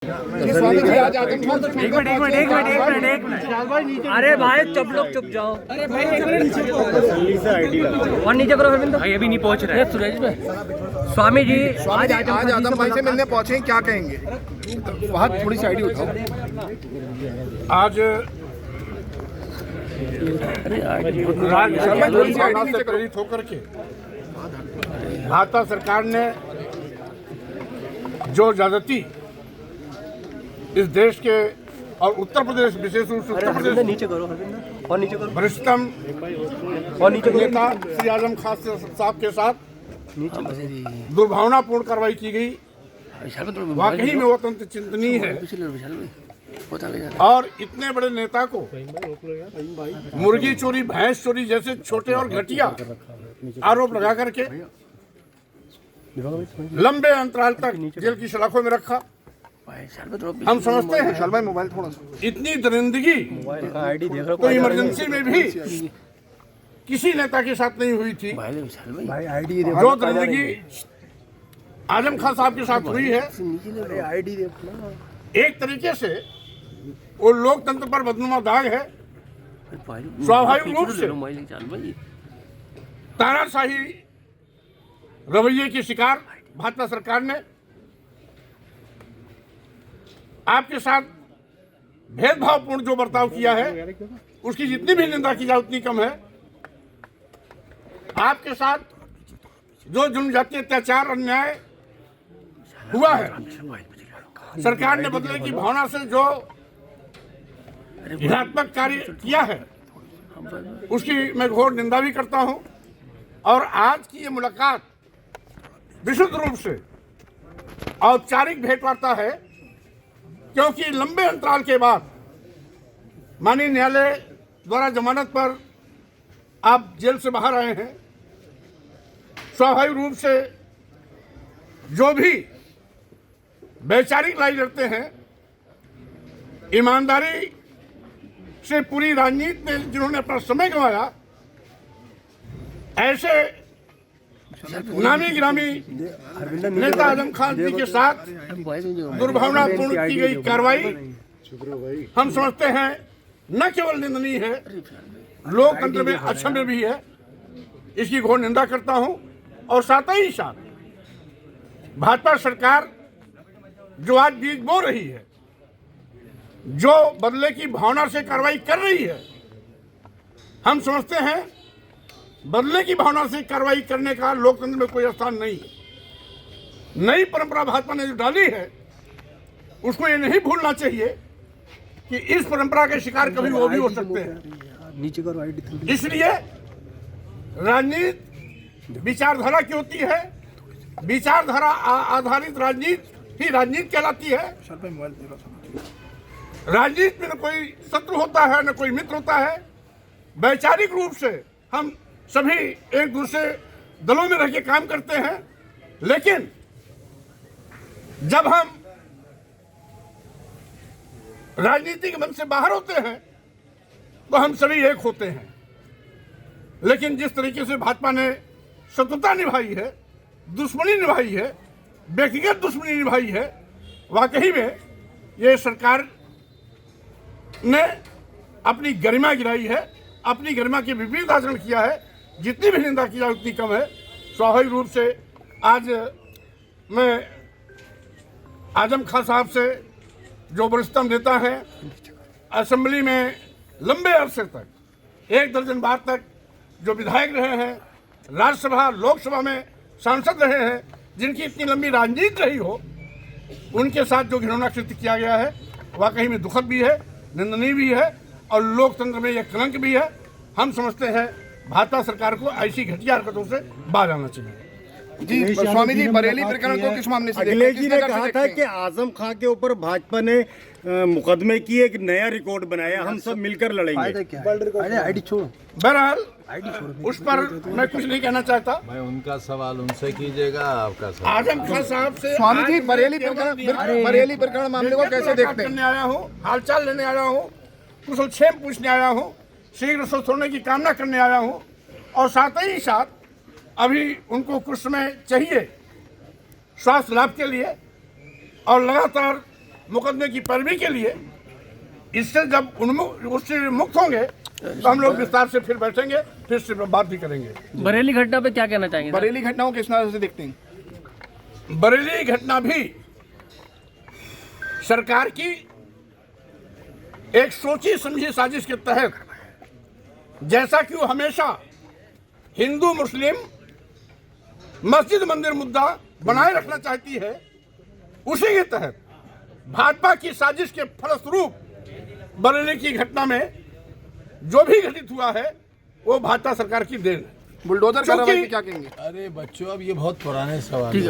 स्वामी जी आज आजम खान से एक मिनट अरे भाई चुप लोग चुप जाओ। अरे भाई एक मिनट और नीचे करो अरविंद भाई, अभी नहीं पहुंच रहे सुरेश भाई। स्वामी जी आज आजम भाई से मिलने पहुंचे हैं, क्या कहेंगे? वहाँ थोड़ी सी आईडी उठाओ। आज राज्यसभा से प्रेरित होकर के भाजपा सरकार ने जो ज्यादती इस देश के और उत्तर प्रदेश, विशेष रूप से उत्तर प्रदेश नीचे करो और नीचे करो वरिष्ठतम और नीचे करो नेता श्री आजम खान साहब के साथ दुर्भावनापूर्ण कार्रवाई की गई, वाकई में वो अत्यंत चिंतनीय है। और इतने बड़े नेता को मुर्गी चोरी, भैंस चोरी जैसे छोटे और घटिया आरोप लगा करके लंबे अंतराल तक जेल की सलाखों में रखा। हम समझते हैं विशाल भाई मोबाइल थोड़ा सा, इतनी दरिंदगी तो इमरजेंसी में भी किसी नेता के साथ नहीं हुई थी। जो दरिंदगी आजम खान साहब के साथ हुई है, एक तरीके से वो लोकतंत्र पर बदनुमा दाग है। स्वाभाविक रूप से तानाशाही रवैये की शिकार भाजपा सरकार ने आपके साथ भेदभावपूर्ण जो बर्ताव किया है, उसकी जितनी भी निंदा की जाए उतनी कम है। आपके साथ जो जनजातीय अत्याचार, अन्याय हुआ है, सरकार ने बदले की भावना से जो हिंसात्मक कार्य किया है, उसकी मैं घोर निंदा भी करता हूं। और आज की ये मुलाकात विशुद्ध रूप से औपचारिक भेंटवार्ता है, क्योंकि लंबे अंतराल के बाद माननीय न्यायालय द्वारा जमानत पर आप जेल से बाहर आए हैं। स्वाभाविक रूप से जो भी वैचारिक लड़ाई लड़ते हैं, ईमानदारी से पूरी राजनीति में जिन्होंने अपना समय गंवाया, ऐसे नामी गिरामी नेता आजम खान जी के साथ दुर्भावनापूर्ण की गई कार्रवाई हम समझते हैं न केवल निंदनीय है, लोकतंत्र में अक्षम्य भी है। इसकी घोर निंदा करता हूं। और साथ ही साथ भाजपा सरकार जो आज बीज बो रही है, जो बदले की भावना से कार्रवाई कर रही है, हम समझते हैं बदले की भावना से कार्रवाई करने का लोकतंत्र में कोई स्थान नहीं है। नई परंपरा भाजपा ने जो डाली है, उसको ये नहीं भूलना चाहिए कि इस परंपरा के शिकार कभी वो भी हो सकते हैं। इसलिए राजनीति विचारधारा की होती है, विचारधारा आधारित राजनीति ही राजनीति कहलाती है। राजनीति में न कोई शत्रु होता है, न कोई मित्र होता है। वैचारिक रूप से हम सभी एक दूसरे दलों में रह के काम करते हैं, लेकिन जब हम राजनीतिक मंच से बाहर होते हैं तो हम सभी एक होते हैं। लेकिन जिस तरीके से भाजपा ने शत्रुता निभाई है, दुश्मनी निभाई है, व्यक्तिगत दुश्मनी निभाई है, वाकई में ये सरकार ने अपनी गरिमा गिराई है, अपनी गरिमा के विपरीत आचरण किया है। जितनी भी निंदा की जाए उतनी कम है। स्वाभाविक रूप से आज मैं आजम खान साहब से, जो वरिष्ठतम नेता हैं, असेंबली में लंबे अरसे तक, 1 दर्जन बार तक जो विधायक रहे हैं, राज्यसभा लोकसभा में सांसद रहे हैं, जिनकी इतनी लंबी राजनीति रही हो, उनके साथ जो घिनौना कृत्य किया गया है, वाकई में दुखद भी है, निंदनीय भी है और लोकतंत्र में यह कलंक भी है। हम समझते हैं भाजपा सरकार को ऐसी घटिया हरकतों से बाहर आना चाहिए। जी स्वामी जी, बरेली प्रकरण को किस मामले से अखिलेश जी ने कहा था कि आजम खान के ऊपर भाजपा ने मुकदमे की एक नया रिकॉर्ड बनाया, हम सब मिलकर लड़ेंगे। बहरहाल उस पर मैं कुछ नहीं कहना चाहता। मैं उनका सवाल उनसे कीजिएगा, आपका सवाल आजम खान साहब से स्वामी जी बरेली प्रकरण मामले को कैसे देखते हैं? आया हूँ, हालचाल लेने आया हूँ, कुशलक्षेम पूछने आया हूँ, शीघ्र स्वस्थ होने की कामना करने आया हूँ। और साथ ही साथ अभी उनको कुछ समय चाहिए स्वास्थ्य लाभ के लिए, और लगातार मुकदमे की पैरवी के लिए। इससे जब उससे मुक्त होंगे तो हम लोग विस्तार से फिर बैठेंगे, फिर से बात भी करेंगे। बरेली घटना पे क्या कहना चाहेंगे? बरेली घटनाओं किस तरह से देखते हैं? बरेली घटना भी सरकार की एक सोची समझी साजिश के तहत, जैसा कि वो हमेशा हिंदू मुस्लिम मस्जिद मंदिर मुद्दा बनाए रखना चाहती है, उसी के तहत भाजपा की साजिश के फलस्वरूप बरेली की घटना में जो भी घटित हुआ है वो भाजपा सरकार की देन है। बुलडोजर कार्रवाई पे क्या कहेंगे? अरे बच्चों, अब ये बहुत पुराने सवाल हैं।